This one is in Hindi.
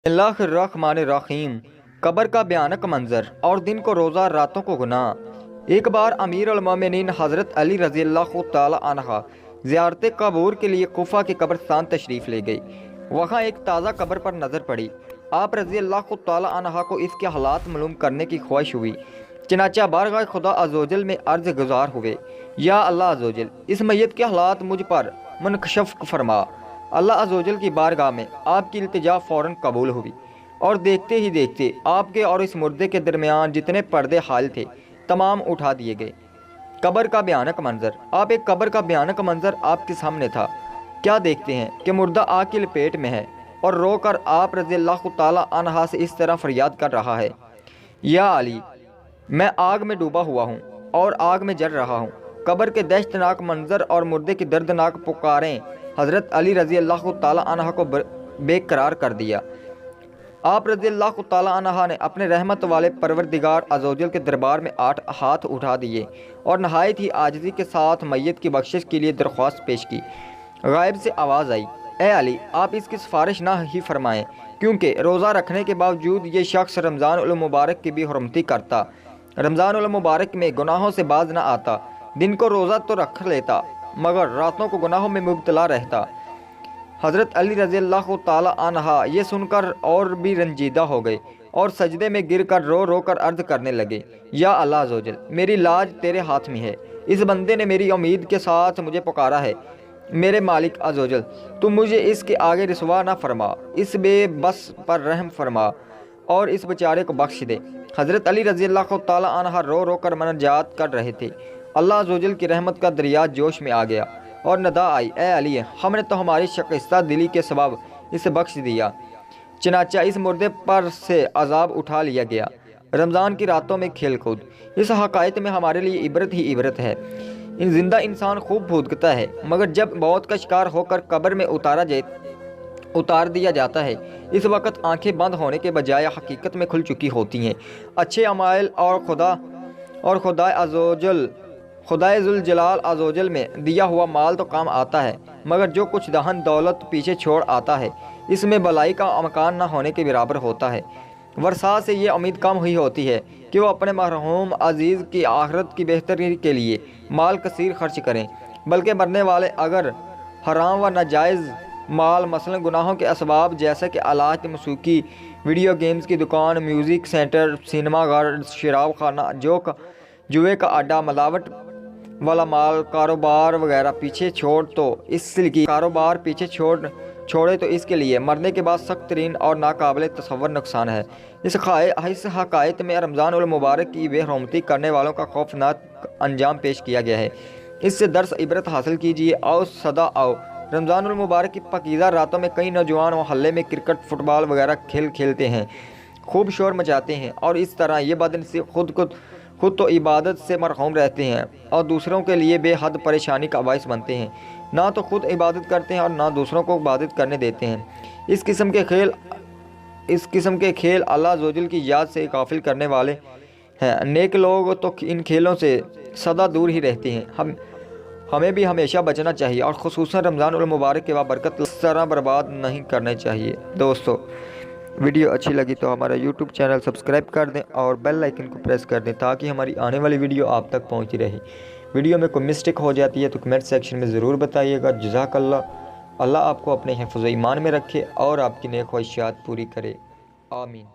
बिस्मिल्लाहिर्रहमानिर्रहीम। कब्र का भयानक मंजर और दिन को रोज़ा रातों को गुनाह। एक बार अमीर उल मोमिनीन हज़रत अली रज़ियल्लाहु ताला अन्हा ज़ियारत कबूर के लिए कुफा के कब्रस्तान तशरीफ़ ले गई। वहाँ एक ताज़ा कब्र पर नज़र पड़ी। आप रज़ियल्लाहु ताला अन्हा को इसके हालात मालूम करने की ख्वाहिश हुई। चनाचा बारगाह खुदा अज़्ज़वजल में अर्ज़ गुज़ार हुए, या अल्लाह अज़्ज़वजल, इस मैयत के हालात मुझ पर मुनकशफ फरमा। अल्लाह अज़्ज़वजल की बारगाह में आपकी इल्तिजा फ़ौरन कबूल हुई और देखते ही देखते आपके और इस मुर्दे के दरमियान जितने पर्दे हाल थे तमाम उठा दिए गए। कब्र का भयानक मंजर। आप एक कब्र का भयानक मंजर आपके सामने था। क्या देखते हैं कि मुर्दा आग की लपेट में है और रोकर आप रज़ियल्लाहु ताला अन्हा से इस तरह फरियाद कर रहा है, या अली, मैं आग में डूबा हुआ हूँ और आग में जल रहा हूँ। कब्र के दहशतनाक मंजर और मुर्दे की दर्दनाक पुकारें हज़रत अली रज़ियल्लाहु ताला अन्हा को बेकरार कर दिया। आप रज़ियल्लाहु ताला अन्हा ने अपने रहमत वाले परवरदिगार अज़्ज़वजल के दरबार में 8 हाथ उठा दिए और नहायत ही आजिज़ी के साथ मैयत की बख्शिश के लिए दरख्वास्त पेश की। गायब से आवाज़ आई, ए अली, आप इसकी सिफारिश ना ही फरमाएँ, क्योंकि रोज़ा रखने के बावजूद ये शख्स रमज़ान उल मुबारक की भी हुर्मती करता, रमज़ान उल मुबारक में गुनाहों से बाज न आता, दिन को रोज़ा तो रख लेता मगर रातों को गुनाहों में मुब्तला रहता। हज़रत अली रज़ियल्लाहु ताला अन्हा ये सुनकर और भी रंजीदा हो गए और सजदे में गिरकर रो रो कर अर्ज़ करने लगे, या अल्लाह अज़्ज़वजल, मेरी लाज तेरे हाथ में है। इस बंदे ने मेरी उम्मीद के साथ मुझे पुकारा है। मेरे मालिक अज़्ज़वजल, तुम मुझे इसके आगे रिसवा ना फरमा, इस बेबस पर रहम फरमा और इस बेचारे को बख्श दे। हज़रत अली रज़ियल्लाहु ताला अन्हा रो रो कर मुनाजात कर रहे थे। अल्लाह अज़्ज़वजल की रहमत का दरिया जोश में आ गया और नदा आई, ए अली, हमने तो हमारी शिकस्ता दिली के सबब इसे बख्श दिया। चनाचा इस मुर्दे पर से अजाब उठा लिया गया। रमज़ान की रातों में खेल कूद। इस हक़ाइक़ में हमारे लिए इबरत ही इबरत है। इन जिंदा इंसान खूब भूलता है, मगर जब मौत का शिकार होकर कब्र में उतार दिया जाता है, इस वक्त आंखें बंद होने के बजाय हकीकत में खुल चुकी होती हैं। अच्छे अमाल और खुदाए जुल जलाल अज़्ज़वजल में दिया हुआ माल तो काम आता है, मगर जो कुछ दहन दौलत पीछे छोड़ आता है इसमें भलाई का मकान न होने के बराबर होता है। वर्षा से ये उम्मीद कम हुई होती है कि वो अपने मरहूम अजीज़ की आखिरत की बेहतरी के लिए माल कसीर खर्च करें, बल्कि मरने वाले अगर हराम व नाजायज़ माल मसलन गुनाहों के असबाब जैसे कि आलात मौसीकी, वीडियो गेम्स की दुकान, म्यूज़िक सेंटर, सिनेमा घर, शराब खाना, जुए का अड्डा, मिलावट वाला माल, कारोबार वगैरह पीछे छोड़े तो इसके लिए मरने के बाद सख्त तरीन और नाकाबिल तसव्वुर नुकसान है। इस हक़ाइक़ में रमज़ान उल मुबारक की बेहरमती करने वालों का खौफनाक अंजाम पेश किया गया है। इससे दर्स इबरत हासिल कीजिए। आओ सदा आओ, रमज़ान उल मुबारक की पाकीज़ा रातों में कई नौजवान मोहल्ले में क्रिकेट, फुटबॉल वगैरह खेल खेलते हैं, खूब शोर मचाते हैं और इस तरह ये बदनसीब खुद तो इबादत से मरहूम रहते हैं और दूसरों के लिए बेहद परेशानी का बाइस बनते हैं। ना तो खुद इबादत करते हैं और ना दूसरों को इबादत करने देते हैं। इस किस्म के खेल अल्लाह अज़्ज़वजल की याद से गाफिल करने वाले हैं। नेक लोग तो इन खेलों से सदा दूर ही रहते हैं। हमें भी हमेशा बचना चाहिए और ख़ुसूसन रमज़ान उल मुबारक के बाबरकत इस तरह बर्बाद नहीं करने चाहिए। दोस्तों, वीडियो अच्छी लगी तो हमारा यूट्यूब चैनल सब्सक्राइब कर दें और बेल आइकन को प्रेस कर दें ताकि हमारी आने वाली वीडियो आप तक पहुंची रहे। वीडियो में कोई मिस्टेक हो जाती है तो कमेंट सेक्शन में ज़रूर बताइएगा। जज़ाकल्लाह। अल्लाह आपको अपने हिफ्ज़ ईमान में रखे और आपकी नेक ख्वाहिशात पूरी करे। आमीन।